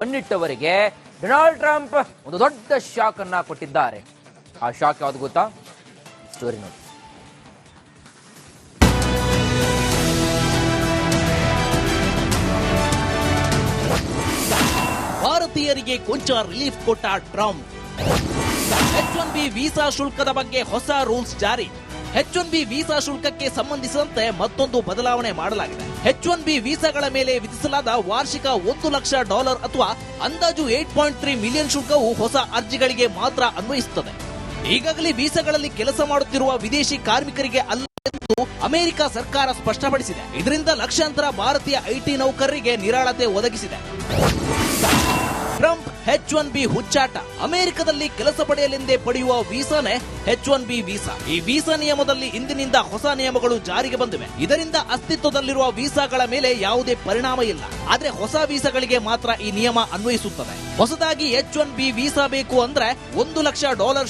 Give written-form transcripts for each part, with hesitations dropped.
ಮಣ್ಣಿಟ್ಟವರಿಗೆ Donald Trump ಒಂದು ದೊಡ್ಡ shock ಅನ್ನ ಕೊಟ್ಟಿದ್ದಾರೆ. ಆ ಶಾಕ್ ಯಾವುದು ಗೊತ್ತಾ? ಸ್ಟೋರಿ ನೋಡಿ. ಭಾರತೀಯರಿಗೆ ಕೊಂಚ ರಿಲೀಫ್ ಕೊಟ್ಟ ಟ್ರಂಪ್. H1B ವೀಸಾ ಶುಲ್ಕದ ಬಗ್ಗೆ ಹೊಸ ರೂಲ್ಸ್ ಜಾರಿ. H1B ವೀಸಾ ಶುಲ್ಕಕ್ಕೆ ಸಂಬಂಧಿಸಿದಂತೆ ಮತ್ತೊಂದು ಬದಲಾವಣೆ ಮಾಡಲಾಗಿದೆ. H1B ವೀಸಾಗಳ ಮೇಲೆ ವಿಧಿಸಲಾದ ವಾರ್ಷಿಕ $1 ಲಕ್ಷ ಅಥವಾ ಅಂದಾಜು 8.3 ಮಿಲಿಯನ್ ಶುಲ್ಕವು ಹೊಸ ಅರ್ಜಿಗಳಿಗೆ ಮಾತ್ರ ಅನ್ವಯಿಸುತ್ತದೆ. ಈಗಾಗಲೇ ವೀಸಾಗಳಲ್ಲಿ ಕೆಲಸ ಮಾಡುತ್ತಿರುವ ವಿದೇಶಿ ಕಾರ್ಮಿಕರಿಗೆ ಅಲ್ಲ ಎಂದು ಅಮೆರಿಕ ಸರ್ಕಾರ ಸ್ಪಷ್ಟಪಡಿಸಿದೆ. ಇದರಿಂದ ಲಕ್ಷಾಂತರ ಭಾರತೀಯ ಐಟಿ ನೌಕರರಿಗೆ ನಿರಾಳತೆ ಒದಗಿಸಿದೆ. Trump H1B ಹುಚ್ಚಾಟ. ಅಮೆರಿಕದಲ್ಲಿ ಕೆಲಸ ಪಡೆಯಲೆಂದೇ ಪಡೆಯುವ ವೀಸಾನೇ H1B ವೀಸಾ. ಈ ವೀಸಾ ನಿಯಮದಲ್ಲಿ ಇಂದಿನಿಂದ ಹೊಸ ನಿಯಮಗಳು ಜಾರಿಗೆ ಬಂದಿವೆ. ಇದರಿಂದ ಅಸ್ತಿತ್ವದಲ್ಲಿರುವ ವೀಸಾಗಳ ಮೇಲೆ ಯಾವುದೇ ಪರಿಣಾಮ ಇಲ್ಲ. ಆದ್ರೆ ಹೊಸ ವೀಸಾಗಳಿಗೆ ಮಾತ್ರ ಈ ನಿಯಮ ಅನ್ವಯಿಸುತ್ತದೆ. ಹೊಸದಾಗಿ H1B ವೀಸಾ ಬೇಕು ಅಂದ್ರೆ $1 ಲಕ್ಷ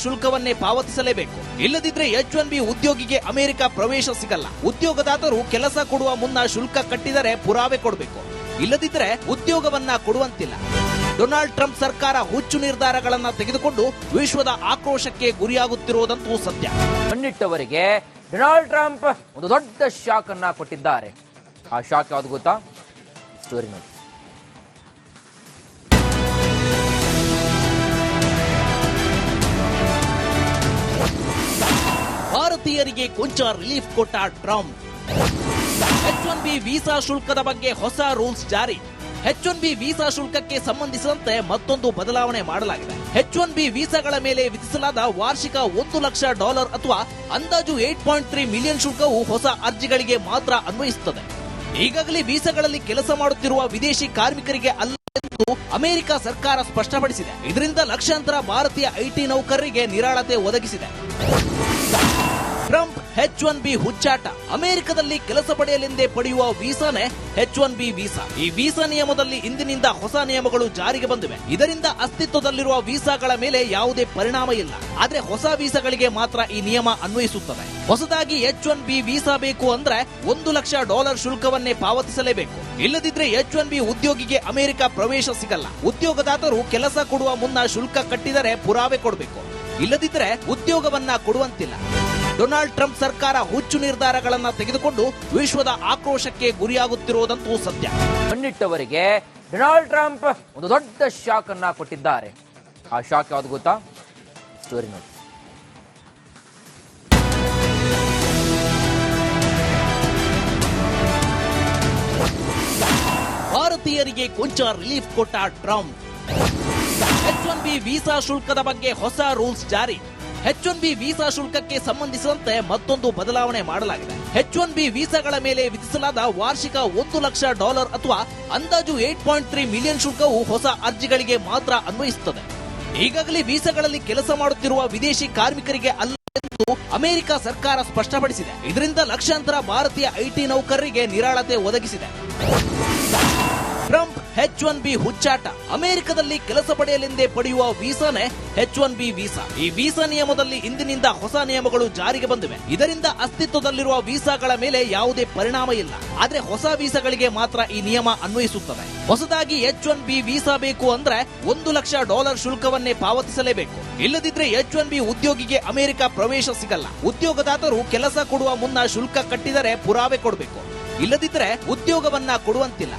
ಶುಲ್ಕವನ್ನೇ ಪಾವತಿಸಲೇಬೇಕು. ಇಲ್ಲದಿದ್ರೆ H1B ಉದ್ಯೋಗಿಗೆ ಅಮೆರಿಕ ಪ್ರವೇಶ ಸಿಗಲ್ಲ. ಉದ್ಯೋಗದಾತರು ಕೆಲಸ ಕೊಡುವ ಮುನ್ನ ಶುಲ್ಕ ಕಟ್ಟಿದರೆ ಪುರಾವೆ ಕೊಡಬೇಕು. ಇಲ್ಲದಿದ್ರೆ ಉದ್ಯೋಗವನ್ನ ಕೊಡುವಂತಿಲ್ಲ. ಡೊನಾಲ್ಡ್ ಟ್ರಂಪ್ ಸರ್ಕಾರ ಹುಚ್ಚು ನಿರ್ಧಾರಗಳನ್ನು ತೆಗೆದುಕೊಂಡು ವಿಶ್ವದ ಆಕ್ರೋಶಕ್ಕೆ ಗುರಿಯಾಗುತ್ತಿರುವುದಂತೂ ಸತ್ಯ. ಮಣ್ಣಿಟ್ಟವರಿಗೆ ಡೊನಾಲ್ಡ್ ಟ್ರಂಪ್ ಒಂದು ದೊಡ್ಡ ಶಾಕ್ ಅನ್ನ ಕೊಟ್ಟಿದ್ದಾರೆ. ಆ ಶಾಕ್ ಯಾವುದು ಗೊತ್ತಾ? ಸ್ಟೋರಿ ನೋಡಿ. ಭಾರತೀಯರಿಗೆ ಕೊಂಚ ರಿಲೀಫ್ ಕೊಟ್ಟ ಟ್ರಂಪ್. H1B ವೀಸಾ ಶುಲ್ಕದ ಬಗ್ಗೆ ಹೊಸ ರೂಲ್ಸ್ ಜಾರಿ. H1B ವೀಸಾ ಶುಲ್ಕಕ್ಕೆ ಸಂಬಂಧಿಸಿದಂತೆ ಮತ್ತೊಂದು ಬದಲಾವಣೆ ಮಾಡಲಾಗಿದೆ. H1B ವೀಸಾಗಳ ಮೇಲೆ ವಿಧಿಸಲಾದ ವಾರ್ಷಿಕ $1 ಲಕ್ಷ ಅಥವಾ ಅಂದಾಜು 8.3 ಮಿಲಿಯನ್ ಶುಲ್ಕವು ಹೊಸ ಅರ್ಜಿಗಳಿಗೆ ಮಾತ್ರ ಅನ್ವಯಿಸುತ್ತದೆ. ಈಗಾಗಲೇ ವೀಸಾಗಳಲ್ಲಿ ಕೆಲಸ ಮಾಡುತ್ತಿರುವ ವಿದೇಶಿ ಕಾರ್ಮಿಕರಿಗೆ ಅಲ್ಲ ಎಂದು ಅಮೆರಿಕ ಸರ್ಕಾರ ಸ್ಪಷ್ಟಪಡಿಸಿದೆ. ಇದರಿಂದ ಲಕ್ಷಾಂತರ ಭಾರತೀಯ ಐಟಿ ನೌಕರರಿಗೆ ನಿರಾಳತೆ ಒದಗಿಸಿದೆ. Trump H1B ಹುಚ್ಚಾಟ. ಅಮೆರಿಕದಲ್ಲಿ ಕೆಲಸ ಪಡೆಯಲೆಂದೇ ಪಡೆಯುವ ವೀಸಾನೇ H1B ವೀಸಾ. ಈ ವೀಸಾ ನಿಯಮದಲ್ಲಿ ಇಂದಿನಿಂದ ಹೊಸ ನಿಯಮಗಳು ಜಾರಿಗೆ ಬಂದಿವೆ. ಇದರಿಂದ ಅಸ್ತಿತ್ವದಲ್ಲಿರುವ ವೀಸಾಗಳ ಮೇಲೆ ಯಾವುದೇ ಪರಿಣಾಮ ಇಲ್ಲ. ಆದ್ರೆ ಹೊಸ ವೀಸಾಗಳಿಗೆ ಮಾತ್ರ ಈ ನಿಯಮ ಅನ್ವಯಿಸುತ್ತದೆ. ಹೊಸದಾಗಿ H1B ವೀಸಾ ಬೇಕು ಅಂದ್ರೆ $1 ಲಕ್ಷ ಶುಲ್ಕವನ್ನೇ ಪಾವತಿಸಲೇಬೇಕು. ಇಲ್ಲದಿದ್ರೆ H1B ಉದ್ಯೋಗಿಗೆ ಅಮೆರಿಕ ಪ್ರವೇಶ ಸಿಗಲ್ಲ. ಉದ್ಯೋಗದಾತರು ಕೆಲಸ ಕೊಡುವ ಮುನ್ನ ಶುಲ್ಕ ಕಟ್ಟಿದರೆ ಪುರಾವೆ ಕೊಡಬೇಕು. ಇಲ್ಲದಿದ್ರೆ ಉದ್ಯೋಗವನ್ನ ಕೊಡುವಂತಿಲ್ಲ. ಡೊನಾಲ್ಡ್ ಟ್ರಂಪ್ ಸರ್ಕಾರ ಹುಚ್ಚು ನಿರ್ಧಾರಗಳನ್ನು ತೆಗೆದುಕೊಂಡು ವಿಶ್ವದ ಆಕ್ರೋಶಕ್ಕೆ ಗುರಿಯಾಗುತ್ತಿರುವುದಂತೂ ಸತ್ಯ. ಮಣ್ಣಿಟ್ಟವರಿಗೆ ಡೊನಾಲ್ಡ್ ಟ್ರಂಪ್ ಒಂದು ದೊಡ್ಡ ಶಾಕ್ ಅನ್ನ ಕೊಟ್ಟಿದ್ದಾರೆ. ಆ ಶಾಕ್ ಯಾವುದು ಗೊತ್ತಾ? ಸ್ಟೋರಿ ನೋಡಿ. ಭಾರತೀಯರಿಗೆ ಕೊಂಚ ರಿಲೀಫ್ ಕೊಟ್ಟ ಟ್ರಂಪ್. H1B ವೀಸಾ ಶುಲ್ಕದ ಬಗ್ಗೆ ಹೊಸ ರೂಲ್ಸ್ ಜಾರಿ. H1B ವೀಸಾ ಶುಲ್ಕಕ್ಕೆ ಸಂಬಂಧಿಸಿದಂತೆ ಮತ್ತೊಂದು ಬದಲಾವಣೆ ಮಾಡಲಾಗಿದೆ. H1B ವೀಸಾಗಳ ಮೇಲೆ ವಿಧಿಸಲಾದ ವಾರ್ಷಿಕ $1 ಲಕ್ಷ ಅಥವಾ ಅಂದಾಜು 8.3 ಮಿಲಿಯನ್ ಶುಲ್ಕವು ಹೊಸ ಅರ್ಜಿಗಳಿಗೆ ಮಾತ್ರ ಅನ್ವಯಿಸುತ್ತದೆ. ಈಗಾಗಲೇ ವೀಸಾಗಳಲ್ಲಿ ಕೆಲಸ ಮಾಡುತ್ತಿರುವ ವಿದೇಶಿ ಕಾರ್ಮಿಕರಿಗೆ ಅಲ್ಲ ಎಂದು ಅಮೆರಿಕ ಸರ್ಕಾರ ಸ್ಪಷ್ಟಪಡಿಸಿದೆ. ಇದರಿಂದ ಲಕ್ಷಾಂತರ ಭಾರತೀಯ ಐಟಿ ನೌಕರರಿಗೆ ನಿರಾಳತೆ ಒದಗಿಸಿದೆ. Trump H1B ಹುಚ್ಚಾಟ. ಅಮೆರಿಕದಲ್ಲಿ ಕೆಲಸ ಪಡೆಯಲೆಂದೇ ಪಡೆಯುವ ವೀಸಾನೇ H1B ವೀಸಾ. ಈ ವೀಸಾ ನಿಯಮದಲ್ಲಿ ಇಂದಿನಿಂದ ಹೊಸ ನಿಯಮಗಳು ಜಾರಿಗೆ ಬಂದಿವೆ. ಇದರಿಂದ ಅಸ್ತಿತ್ವದಲ್ಲಿರುವ ವೀಸಾಗಳ ಮೇಲೆ ಯಾವುದೇ ಪರಿಣಾಮ ಇಲ್ಲ. ಆದ್ರೆ ಹೊಸ ವೀಸಾಗಳಿಗೆ ಮಾತ್ರ ಈ ನಿಯಮ ಅನ್ವಯಿಸುತ್ತದೆ. ಹೊಸದಾಗಿ H1B ವೀಸಾ ಬೇಕು ಅಂದ್ರೆ $1 ಲಕ್ಷ ಶುಲ್ಕವನ್ನೇ ಪಾವತಿಸಲೇಬೇಕು. ಇಲ್ಲದಿದ್ರೆ H1B ಉದ್ಯೋಗಿಗೆ ಅಮೆರಿಕ ಪ್ರವೇಶ ಸಿಗಲ್ಲ. ಉದ್ಯೋಗದಾತರು ಕೆಲಸ ಕೊಡುವ ಮುನ್ನ ಶುಲ್ಕ ಕಟ್ಟಿದರೆ ಪುರಾವೆ ಕೊಡಬೇಕು. ಇಲ್ಲದಿದ್ರೆ ಉದ್ಯೋಗವನ್ನ ಕೊಡುವಂತಿಲ್ಲ.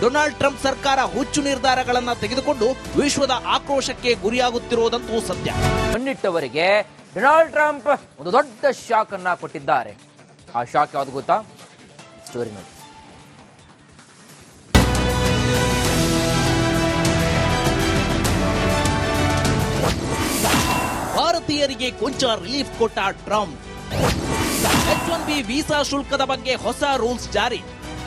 ಡೊನಾಲ್ಡ್ ಟ್ರಂಪ್ ಸರ್ಕಾರ ಹುಚ್ಚು ನಿರ್ಧಾರಗಳನ್ನು ತೆಗೆದುಕೊಂಡು ವಿಶ್ವದ ಆಕ್ರೋಶಕ್ಕೆ ಗುರಿಯಾಗುತ್ತಿರುವುದಂತೂ ಸತ್ಯ. ಮಣ್ಣಿಟ್ಟವರಿಗೆ ಡೊನಾಲ್ಡ್ ಟ್ರಂಪ್ ಒಂದು ದೊಡ್ಡ ಶಾಕ್ ಅನ್ನ ಕೊಟ್ಟಿದ್ದಾರೆ. ಆ ಶಾಕ್ ಯಾವುದು ಗೊತ್ತಾ? ಸ್ಟೋರಿ ನೋಡಿ. ಭಾರತೀಯರಿಗೆ ಕೊಂಚ ರಿಲೀಫ್ ಕೊಟ್ಟ ಟ್ರಂಪ್. H1B ವೀಸಾ ಶುಲ್ಕದ ಬಗ್ಗೆ ಹೊಸ ರೂಲ್ಸ್ ಜಾರಿ.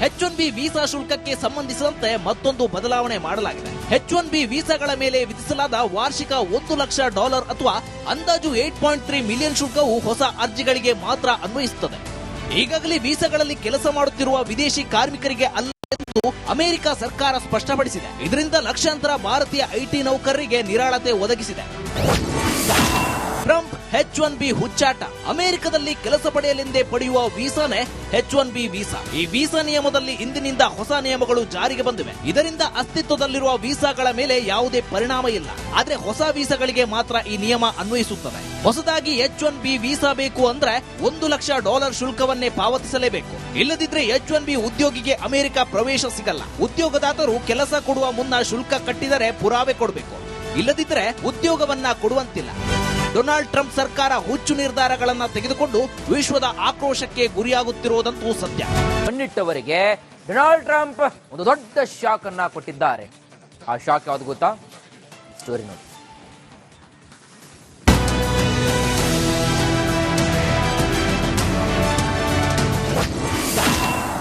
H1B ವೀಸಾ ಶುಲ್ಕಕ್ಕೆ ಸಂಬಂಧಿಸಿದಂತೆ ಮತ್ತೊಂದು ಬದಲಾವಣೆ ಮಾಡಲಾಗಿದೆ. H1B ವೀಸಾಗಳ ಮೇಲೆ ವಿಧಿಸಲಾದ ವಾರ್ಷಿಕ $1 ಲಕ್ಷ ಅಥವಾ ಅಂದಾಜು 8.3 ಮಿಲಿಯನ್ ಶುಲ್ಕವು ಹೊಸ ಅರ್ಜಿಗಳಿಗೆ ಮಾತ್ರ ಅನ್ವಯಿಸುತ್ತದೆ. ಈಗಾಗಲೇ ವೀಸಾಗಳಲ್ಲಿ ಕೆಲಸ ಮಾಡುತ್ತಿರುವ ವಿದೇಶಿ ಕಾರ್ಮಿಕರಿಗೆ ಅಲ್ಲ ಎಂದು ಅಮೆರಿಕ ಸರ್ಕಾರ ಸ್ಪಷ್ಟಪಡಿಸಿದೆ. ಇದರಿಂದ ಲಕ್ಷಾಂತರ ಭಾರತೀಯ ಐಟಿ ನೌಕರರಿಗೆ ನಿರಾಳತೆ ಒದಗಿಸಿದೆ. Trump H1B ಹುಚ್ಚಾಟ. ಅಮೆರಿಕದಲ್ಲಿ ಕೆಲಸ ಪಡೆಯಲೆಂದೇ ಪಡೆಯುವ ವೀಸಾನೇ H1B ವೀಸಾ. ಈ ವೀಸಾ ನಿಯಮದಲ್ಲಿ ಇಂದಿನಿಂದ ಹೊಸ ನಿಯಮಗಳು ಜಾರಿಗೆ ಬಂದಿವೆ. ಇದರಿಂದ ಅಸ್ತಿತ್ವದಲ್ಲಿರುವ ವೀಸಾಗಳ ಮೇಲೆ ಯಾವುದೇ ಪರಿಣಾಮ ಇಲ್ಲ. ಆದ್ರೆ ಹೊಸ ವೀಸಾಗಳಿಗೆ ಮಾತ್ರ ಈ ನಿಯಮ ಅನ್ವಯಿಸುತ್ತದೆ. ಹೊಸದಾಗಿ H1B ವೀಸಾ ಬೇಕು ಅಂದ್ರೆ $1,00,000 ಶುಲ್ಕವನ್ನೇ ಪಾವತಿಸಲೇಬೇಕು. ಇಲ್ಲದಿದ್ರೆ H1B ಉದ್ಯೋಗಿಗೆ ಅಮೆರಿಕ ಪ್ರವೇಶ ಸಿಗಲ್ಲ. ಉದ್ಯೋಗದಾತರು ಕೆಲಸ ಕೊಡುವ ಮುನ್ನ ಶುಲ್ಕ ಕಟ್ಟಿದರೆ ಪುರಾವೆ ಕೊಡಬೇಕು. ಇಲ್ಲದಿದ್ರೆ ಉದ್ಯೋಗವನ್ನ ಕೊಡುವಂತಿಲ್ಲ. ಡೊನಾಲ್ಡ್ ಟ್ರಂಪ್ ಸರ್ಕಾರ ಹುಚ್ಚು ನಿರ್ಧಾರಗಳನ್ನ ತೆಗೆದುಕೊಂಡು ವಿಶ್ವದ ಆಕ್ರೋಶಕ್ಕೆ ಗುರಿಯಾಗುತ್ತಿರುವುದಂತೂ ಸತ್ಯ. ಕಣ್ಣಿಟ್ಟವರಿಗೆ ಡೊನಾಲ್ಡ್ ಟ್ರಂಪ್ ಒಂದು ದೊಡ್ಡ ಶಾಕ್ ಅನ್ನ ಕೊಟ್ಟಿದ್ದಾರೆ. ಆ ಶಾಕ್ ಯಾವುದು ಗೊತ್ತಾ? ಸ್ಟೋರಿ ನೋಡಿ.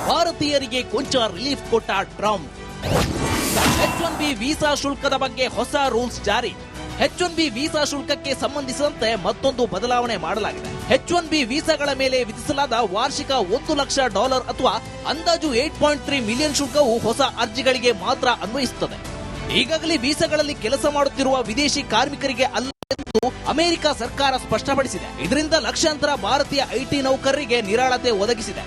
ಭಾರತೀಯರಿಗೆ ಕೊಂಚ ರಿಲೀಫ್ ಕೊಟ್ಟ ಟ್ರಂಪ್. H1B ವೀಸಾ ಶುಲ್ಕದ ಬಗ್ಗೆ ಹೊಸ ರೂಲ್ಸ್ ಜಾರಿ. H1B ವೀಸಾ ಶುಲ್ಕಕ್ಕೆ ಸಂಬಂಧಿಸಿದಂತೆ ಮತ್ತೊಂದು ಬದಲಾವಣೆ ಮಾಡಲಾಗಿದೆ. H1B ವೀಸಾಗಳ ಮೇಲೆ ವಿಧಿಸಲಾದ ವಾರ್ಷಿಕ $1,00,000 ಅಥವಾ ಅಂದಾಜು 8.3 ಮಿಲಿಯನ್ ಶುಲ್ಕವು ಹೊಸ ಅರ್ಜಿಗಳಿಗೆ ಮಾತ್ರ ಅನ್ವಯಿಸುತ್ತದೆ. ಈಗಾಗಲೇ ವೀಸಾಗಳಲ್ಲಿ ಕೆಲಸ ಮಾಡುತ್ತಿರುವ ವಿದೇಶಿ ಕಾರ್ಮಿಕರಿಗೆ ಅಲ್ಲ ಎಂದು ಅಮೆರಿಕ ಸರ್ಕಾರ ಸ್ಪಷ್ಟಪಡಿಸಿದೆ. ಇದರಿಂದ ಲಕ್ಷಾಂತರ ಭಾರತೀಯ ಐಟಿ ನೌಕರರಿಗೆ ನಿರಾಳತೆ ಒದಗಿಸಿದೆ.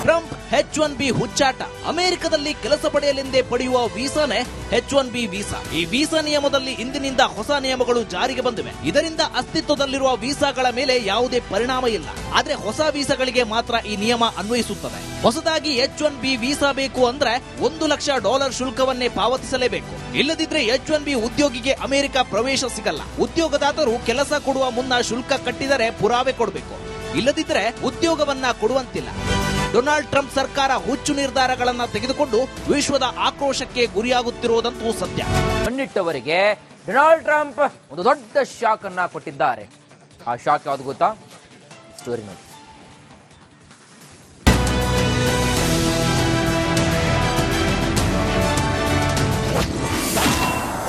Trump H1B ಹುಚ್ಚಾಟ. ಅಮೆರಿಕದಲ್ಲಿ ಕೆಲಸ ಪಡೆಯಲೆಂದೇ ಪಡೆಯುವ ವೀಸಾನೇ H1B ವೀಸಾ. ಈ ವೀಸಾ ನಿಯಮದಲ್ಲಿ ಇಂದಿನಿಂದ ಹೊಸ ನಿಯಮಗಳು ಜಾರಿಗೆ ಬಂದಿವೆ. ಇದರಿಂದ ಅಸ್ತಿತ್ವದಲ್ಲಿರುವ ವೀಸಾಗಳ ಮೇಲೆ ಯಾವುದೇ ಪರಿಣಾಮ ಇಲ್ಲ. ಆದ್ರೆ ಹೊಸ ವೀಸಾಗಳಿಗೆ ಮಾತ್ರ ಈ ನಿಯಮ ಅನ್ವಯಿಸುತ್ತದೆ. ಹೊಸದಾಗಿ H1B ವೀಸಾ ಬೇಕು ಅಂದ್ರೆ $1,00,000 ಶುಲ್ಕವನ್ನೇ ಪಾವತಿಸಲೇಬೇಕು. ಇಲ್ಲದಿದ್ರೆ H1B ಉದ್ಯೋಗಿಗೆ ಅಮೆರಿಕ ಪ್ರವೇಶ ಸಿಗಲ್ಲ. ಉದ್ಯೋಗದಾತರು ಕೆಲಸ ಕೊಡುವ ಮುನ್ನ ಶುಲ್ಕ ಕಟ್ಟಿದರೆ ಪುರಾವೆ ಕೊಡಬೇಕು. ಇಲ್ಲದಿದ್ರೆ ಉದ್ಯೋಗವನ್ನ ಕೊಡುವಂತಿಲ್ಲ. ಡೊನಾಲ್ಡ್ ಟ್ರಂಪ್ ಸರ್ಕಾರ ಹುಚ್ಚು ನಿರ್ಧಾರಗಳನ್ನ ತೆಗೆದುಕೊಂಡು ವಿಶ್ವದ ಆಕ್ರೋಶಕ್ಕೆ ಗುರಿಯಾಗುತ್ತಿರುವುದಂತೂ ಸತ್ಯ. ಕಣ್ಣಿಟ್ಟವರಿಗೆ ಡೊನಾಲ್ಡ್ ಟ್ರಂಪ್ ಒಂದು ದೊಡ್ಡ ಶಾಕ್ ಅನ್ನ ಕೊಟ್ಟಿದ್ದಾರೆ. ಆ ಶಾಕ್ ಯಾವುದು ಗೊತ್ತಾ? ಸ್ಟೋರಿ ನೋಡಿ.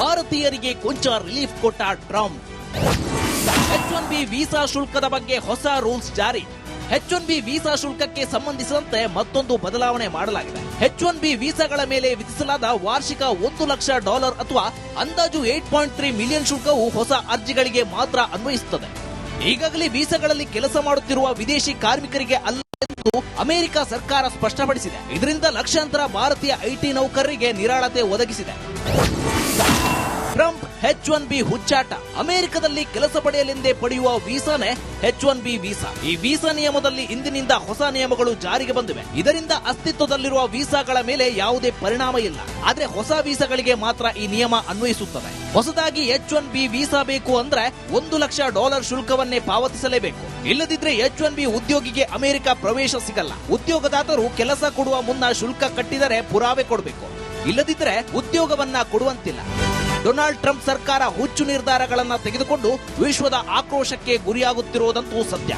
ಭಾರತೀಯರಿಗೆ ಕೊಂಚ ರಿಲೀಫ್ ಕೊಟ್ಟ ಟ್ರಂಪ್. H1B ವೀಸಾ ಶುಲ್ಕದ ಬಗ್ಗೆ ಹೊಸ ರೂಲ್ಸ್ ಜಾರಿ. H1B ವೀಸಾ ಶುಲ್ಕಕ್ಕೆ ಸಂಬಂಧಿಸಿದಂತೆ ಮತ್ತೊಂದು ಬದಲಾವಣೆ ಮಾಡಲಾಗಿದೆ. H1B ವೀಸಾಗಳ ಮೇಲೆ ವಿಧಿಸಲಾದ ವಾರ್ಷಿಕ $1,00,000 ಅಥವಾ ಅಂದಾಜು 8.3 ಮಿಲಿಯನ್ ಶುಲ್ಕವು ಹೊಸ ಅರ್ಜಿಗಳಿಗೆ ಮಾತ್ರ ಅನ್ವಯಿಸುತ್ತದೆ. ಈಗಾಗಲೇ ವೀಸಾಗಳಲ್ಲಿ ಕೆಲಸ ಮಾಡುತ್ತಿರುವ ವಿದೇಶಿ ಕಾರ್ಮಿಕರಿಗೆ ಅಲ್ಲ ಎಂದು ಅಮೆರಿಕ ಸರ್ಕಾರ ಸ್ಪಷ್ಟಪಡಿಸಿದೆ. ಇದರಿಂದ ಲಕ್ಷಾಂತರ ಭಾರತೀಯ ಐಟಿ ನೌಕರರಿಗೆ ನಿರಾಳತೆ ಒದಗಿಸಿದೆ. Trump H1B ಹುಚ್ಚಾಟ. ಅಮೆರಿಕದಲ್ಲಿ ಕೆಲಸ ಪಡೆಯಲೆಂದೇ ಪಡೆಯುವ ವೀಸಾನೇ H1B ವೀಸಾ. ಈ ವೀಸಾ ನಿಯಮದಲ್ಲಿ ಇಂದಿನಿಂದ ಹೊಸ ನಿಯಮಗಳು ಜಾರಿಗೆ ಬಂದಿವೆ. ಇದರಿಂದ ಅಸ್ತಿತ್ವದಲ್ಲಿರುವ ವೀಸಾಗಳ ಮೇಲೆ ಯಾವುದೇ ಪರಿಣಾಮ ಇಲ್ಲ. ಆದ್ರೆ ಹೊಸ ವೀಸಾಗಳಿಗೆ ಮಾತ್ರ ಈ ನಿಯಮ ಅನ್ವಯಿಸುತ್ತದೆ. ಹೊಸದಾಗಿ H1B ವೀಸಾ ಬೇಕು ಅಂದ್ರೆ $1,00,000 ಶುಲ್ಕವನ್ನೇ ಪಾವತಿಸಲೇಬೇಕು. ಇಲ್ಲದಿದ್ರೆ H1B ಉದ್ಯೋಗಿಗೆ ಅಮೆರಿಕ ಪ್ರವೇಶ ಸಿಗಲ್ಲ. ಉದ್ಯೋಗದಾತರು ಕೆಲಸ ಕೊಡುವ ಮುನ್ನ ಶುಲ್ಕ ಕಟ್ಟಿದರೆ ಪುರಾವೆ ಕೊಡಬೇಕು. ಇಲ್ಲದಿದ್ರೆ ಉದ್ಯೋಗವನ್ನ ಕೊಡುವಂತಿಲ್ಲ. ಡೊನಾಲ್ಡ್ ಟ್ರಂಪ್ ಸರ್ಕಾರ ಹುಚ್ಚು ನಿರ್ಧಾರಗಳನ್ನ ತೆಗೆದುಕೊಂಡು ವಿಶ್ವದ ಆಕ್ರೋಶಕ್ಕೆ ಗುರಿಯಾಗುತ್ತಿರುವುದಂತೂ ಸತ್ಯ.